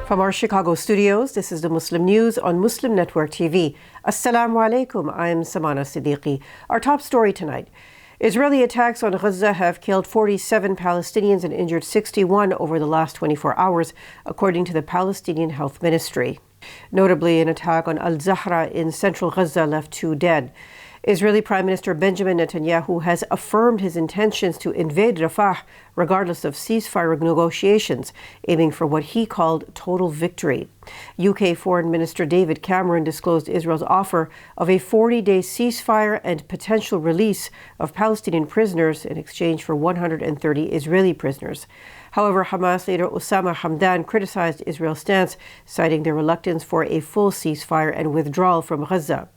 From our Chicago studios, this is the Muslim News on Muslim Network TV. Assalamu alaikum, I'm Samana Siddiqui. Our top story tonight. Israeli attacks on Gaza have killed 47 Palestinians and injured 61 over the last 24 hours, according to the Palestinian Health Ministry. Notably, an attack on Al-Zahra in central Gaza left 2 dead. Israeli Prime Minister Benjamin Netanyahu has affirmed his intentions to invade Rafah regardless of ceasefire negotiations, aiming for what he called total victory. UK Foreign Minister David Cameron disclosed Israel's offer of a 40-day ceasefire and potential release of Palestinian prisoners in exchange for 130 Israeli prisoners. However, Hamas leader Osama Hamdan criticized Israel's stance, citing their reluctance for a full ceasefire and withdrawal from Gaza.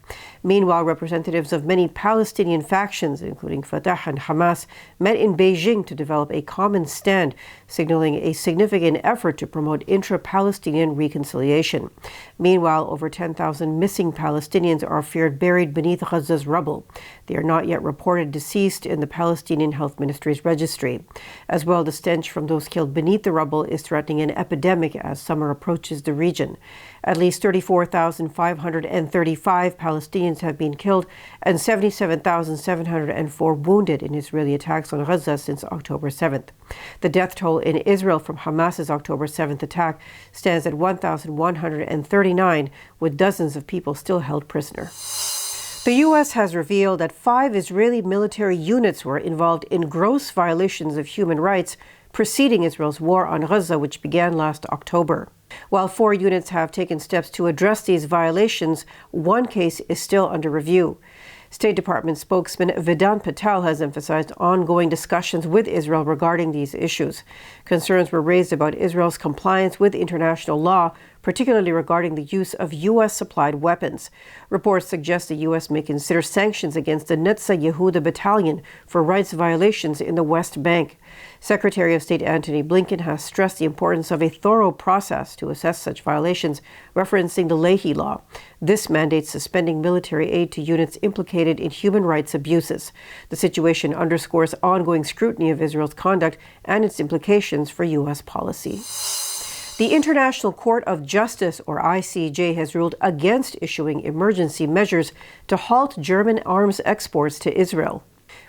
Meanwhile, representatives of many Palestinian factions, including Fatah and Hamas, met in Beijing to develop a common stand, signaling a significant effort to promote intra-Palestinian reconciliation. Meanwhile, over 10,000 missing Palestinians are feared buried beneath Gaza's rubble. They are not yet reported deceased in the Palestinian Health Ministry's registry. As well, the stench from those killed beneath the rubble is threatening an epidemic as summer approaches the region. At least 34,535 Palestinians have been killed and 77,704 wounded in Israeli attacks on Gaza since October 7th. The death toll in Israel from Hamas's October 7th attack stands at 1,139, with dozens of people still held prisoner. The U.S. has revealed that 5 Israeli military units were involved in gross violations of human rights preceding Israel's war on Gaza, which began last October. While 4 units have taken steps to address these violations, 1 case is still under review. State Department spokesman Vedant Patel has emphasized ongoing discussions with Israel regarding these issues. Concerns were raised about Israel's compliance with international law, particularly regarding the use of U.S.-supplied weapons. Reports suggest the U.S. may consider sanctions against the Netza Yehuda Battalion for rights violations in the West Bank. Secretary of State Antony Blinken has stressed the importance of a thorough process to assess such violations, referencing the Leahy Law. This mandates suspending military aid to units implicated in human rights abuses. The situation underscores ongoing scrutiny of Israel's conduct and its implications for U.S. policy. The International Court of Justice, or ICJ, has ruled against issuing emergency measures to halt German arms exports to Israel.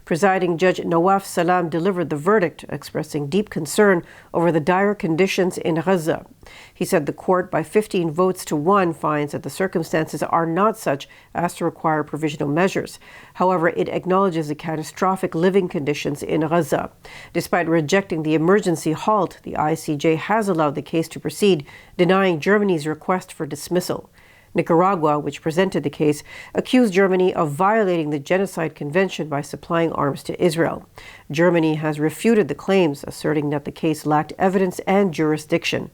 Presiding Judge Nawaf Salam delivered the verdict, expressing deep concern over the dire conditions in Gaza. He said the court, by 15 votes to 1, finds that the circumstances are not such as to require provisional measures. However, it acknowledges the catastrophic living conditions in Gaza. Despite rejecting the emergency halt, the ICJ has allowed the case to proceed, denying Germany's request for dismissal. Nicaragua, which presented the case, accused Germany of violating the Genocide Convention by supplying arms to Israel. Germany has refuted the claims, asserting that the case lacked evidence and jurisdiction.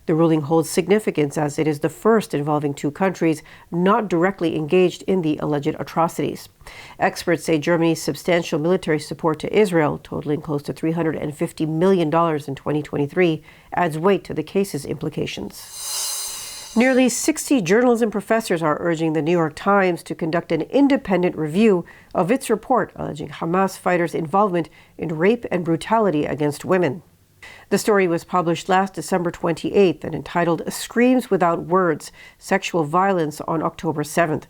The ruling holds significance as it is the first involving 2 countries not directly engaged in the alleged atrocities. Experts say Germany's substantial military support to Israel, totaling close to $350 million in 2023, adds weight to the case's implications. Nearly 60 journalism professors are urging the New York Times to conduct an independent review of its report alleging Hamas fighters' involvement in rape and brutality against women. The story was published last December 28th and entitled Screams Without Words: Sexual Violence on October 7th.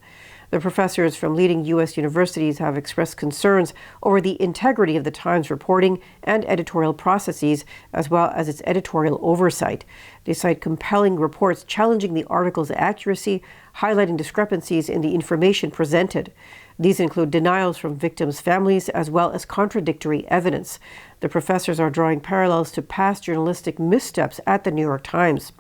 The professors from leading U.S. universities have expressed concerns over the integrity of the Times reporting and editorial processes, as well as its editorial oversight. They cite compelling reports challenging the article's accuracy, highlighting discrepancies in the information presented. These include denials from victims' families as well as contradictory evidence. The professors are drawing parallels to past journalistic missteps at the New York Times.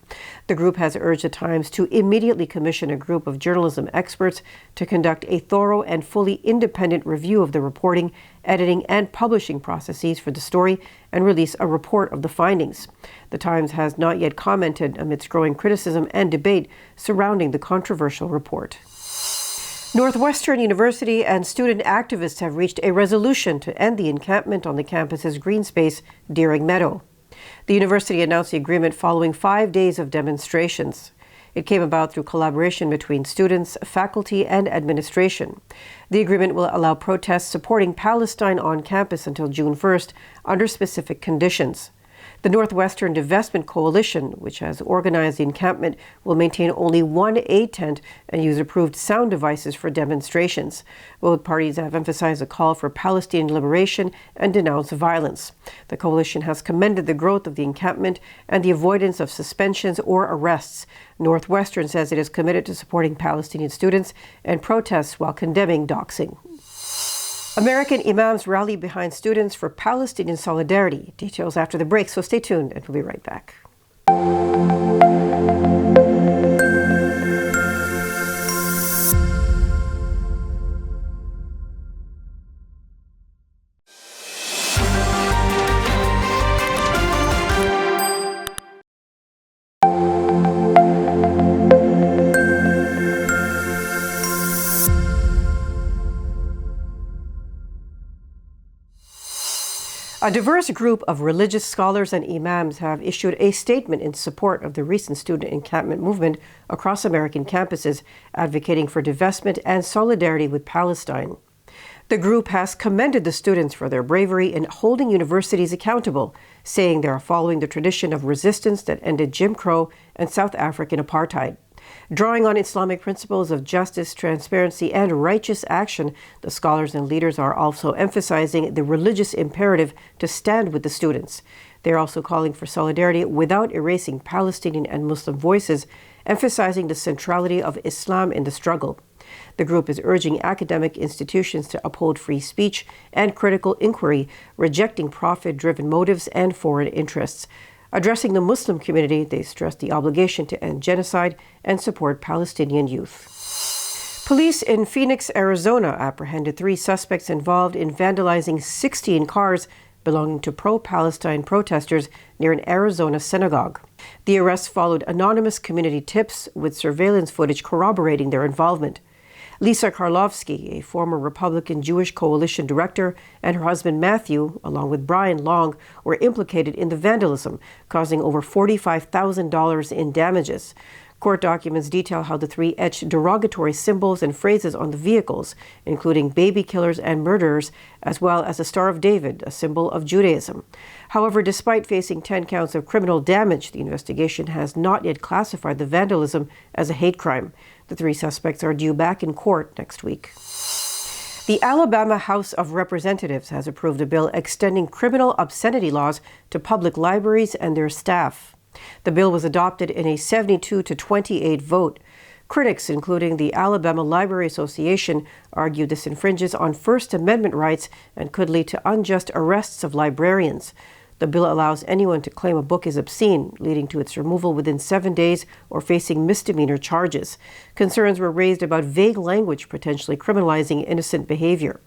The group has urged the Times to immediately commission a group of journalism experts to conduct a thorough and fully independent review of the reporting, editing, and publishing processes for the story and release a report of the findings. The Times has not yet commented amidst growing criticism and debate surrounding the controversial report. Northwestern University and student activists have reached a resolution to end the encampment on the campus's green space, Deering Meadow. The university announced the agreement following 5 days of demonstrations. It came about through collaboration between students, faculty, and administration. The agreement will allow protests supporting Palestine on campus until June 1st under specific conditions. The Northwestern Divestment Coalition, which has organized the encampment, will maintain only one aid tent and use approved sound devices for demonstrations. Both parties have emphasized a call for Palestinian liberation and denounced violence. The coalition has commended the growth of the encampment and the avoidance of suspensions or arrests. Northwestern says it is committed to supporting Palestinian students and protests while condemning doxing. American imams rally behind students for Palestinian solidarity. Details after the break, so stay tuned and we'll be right back. A diverse group of religious scholars and imams have issued a statement in support of the recent student encampment movement across American campuses, advocating for divestment and solidarity with Palestine. The group has commended the students for their bravery in holding universities accountable, saying they are following the tradition of resistance that ended Jim Crow and South African apartheid. Drawing on Islamic principles of justice, transparency, and righteous action, the scholars and leaders are also emphasizing the religious imperative to stand with the students. They are also calling for solidarity without erasing Palestinian and Muslim voices, emphasizing the centrality of Islam in the struggle. The group is urging academic institutions to uphold free speech and critical inquiry, rejecting profit-driven motives and foreign interests. Addressing the Muslim community, they stressed the obligation to end genocide and support Palestinian youth. Police in Phoenix, Arizona apprehended 3 suspects involved in vandalizing 16 cars belonging to pro-Palestine protesters near an Arizona synagogue. The arrests followed anonymous community tips, with surveillance footage corroborating their involvement. Lisa Karlovsky, a former Republican Jewish Coalition director, and her husband Matthew, along with Brian Long, were implicated in the vandalism, causing over $45,000 in damages. Court documents detail how the 3 etched derogatory symbols and phrases on the vehicles, including baby killers and murderers, as well as a Star of David, a symbol of Judaism. However, despite facing 10 counts of criminal damage, the investigation has not yet classified the vandalism as a hate crime. The 3 suspects are due back in court next week. The Alabama House of Representatives has approved a bill extending criminal obscenity laws to public libraries and their staff. The bill was adopted in a 72-28 vote. Critics, including the Alabama Library Association, argue this infringes on First Amendment rights and could lead to unjust arrests of librarians. The bill allows anyone to claim a book is obscene, leading to its removal within 7 days or facing misdemeanor charges. Concerns were raised about vague language potentially criminalizing innocent behavior.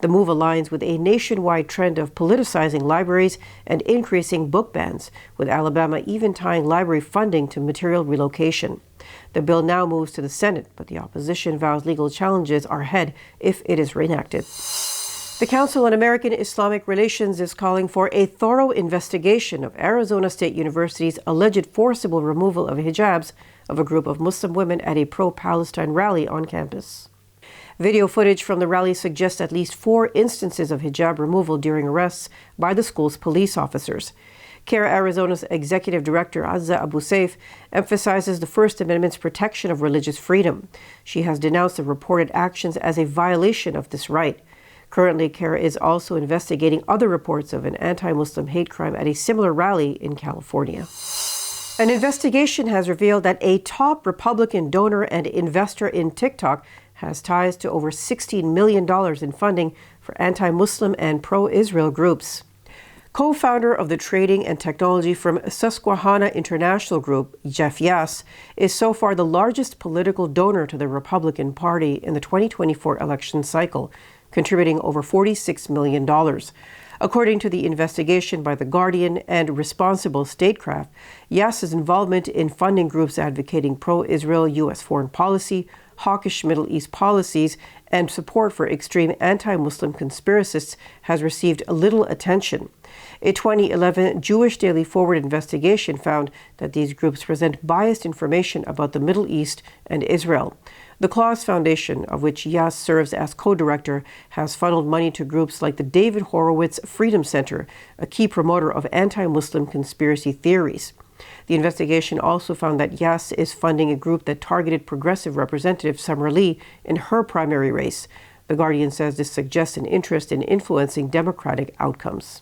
The move aligns with a nationwide trend of politicizing libraries and increasing book bans, with Alabama even tying library funding to material relocation. The bill now moves to the Senate, but the opposition vows legal challenges are ahead if it is reenacted. The Council on American Islamic Relations is calling for a thorough investigation of Arizona State University's alleged forcible removal of hijabs of a group of Muslim women at a pro-Palestine rally on campus. Video footage from the rally suggests at least 4 instances of hijab removal during arrests by the school's police officers. CAIR Arizona's executive director, Azza Abu Saif, emphasizes the First Amendment's protection of religious freedom. She has denounced the reported actions as a violation of this right. Currently, CAIR is also investigating other reports of an anti-Muslim hate crime at a similar rally in California. An investigation has revealed that a top Republican donor and investor in TikTok has ties to over $16 million in funding for anti-Muslim and pro-Israel groups. Co-founder of the trading and technology firm Susquehanna International Group, Jeff Yass, is so far the largest political donor to the Republican Party in the 2024 election cycle, contributing over $46 million. According to the investigation by The Guardian and Responsible Statecraft, Yass's involvement in funding groups advocating pro-Israel U.S. foreign policy, hawkish Middle East policies, and support for extreme anti-Muslim conspiracists has received little attention. A 2011 Jewish Daily Forward investigation found that these groups present biased information about the Middle East and Israel. The Claus Foundation, of which Yas serves as co-director, has funneled money to groups like the David Horowitz Freedom Center, a key promoter of anti-Muslim conspiracy theories. The investigation also found that Yas is funding a group that targeted Progressive Representative Summer Lee in her primary race. The Guardian says this suggests an interest in influencing Democratic outcomes.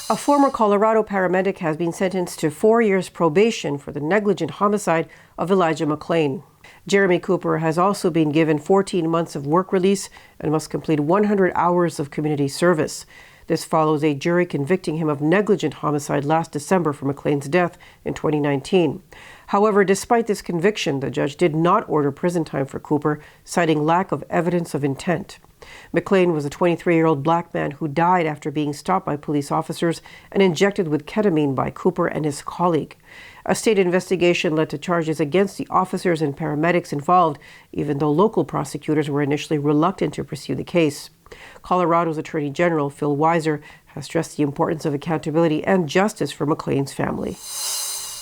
A former Colorado paramedic has been sentenced to 4 years probation for the negligent homicide of Elijah Mclain. Jeremy Cooper has also been given 14 months of work release and must complete 100 hours of community service. This follows a jury convicting him of negligent homicide last December for Mclain's death in 2019. However, despite this conviction, the judge did not order prison time for Cooper, citing lack of evidence of intent. Mclain was a 23-year-old black man who died after being stopped by police officers and injected with ketamine by Cooper and his colleague. A state investigation led to charges against the officers and paramedics involved, even though local prosecutors were initially reluctant to pursue the case. Colorado's Attorney General, Phil Weiser, has stressed the importance of accountability and justice for Mclain's family.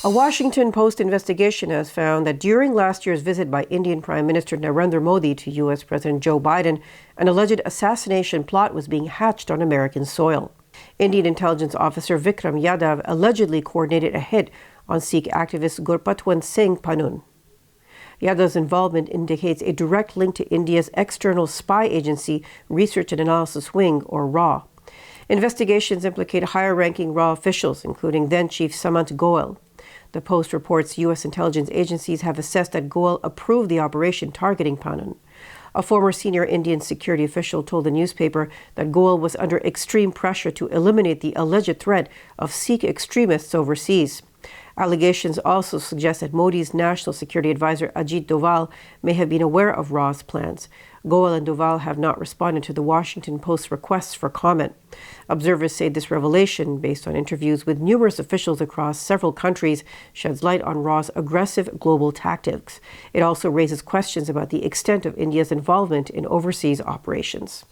A Washington Post investigation has found that during last year's visit by Indian Prime Minister Narendra Modi to U.S. President Joe Biden, an alleged assassination plot was being hatched on American soil. Indian intelligence officer Vikram Yadav allegedly coordinated a hit on Sikh activist Gurpatwant Singh Panun. Yadav's involvement indicates a direct link to India's external spy agency, Research and Analysis Wing, or RAW. Investigations implicate higher-ranking RAW officials, including then-Chief Samant Goel. The Post reports U.S. intelligence agencies have assessed that Goel approved the operation targeting Panun. A former senior Indian security official told the newspaper that Goel was under extreme pressure to eliminate the alleged threat of Sikh extremists overseas. Allegations also suggest that Modi's national security advisor Ajit Doval may have been aware of RAW's plans. Goel and Doval have not responded to the Washington Post's requests for comment. Observers say this revelation, based on interviews with numerous officials across several countries, sheds light on RAW's aggressive global tactics. It also raises questions about the extent of India's involvement in overseas operations.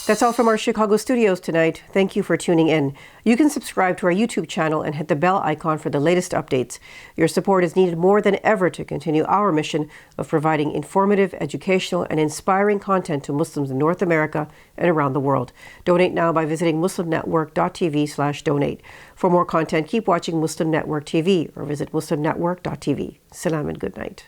That's all from our Chicago studios tonight. Thank you for tuning in. You can subscribe to our YouTube channel and hit the bell icon for the latest updates. Your support is needed more than ever to continue our mission of providing informative, educational, and inspiring content to Muslims in North America and around the world. Donate now by visiting muslimnetwork.tv/donate. For more content, keep watching Muslim Network TV or visit muslimnetwork.tv. Salam and good night.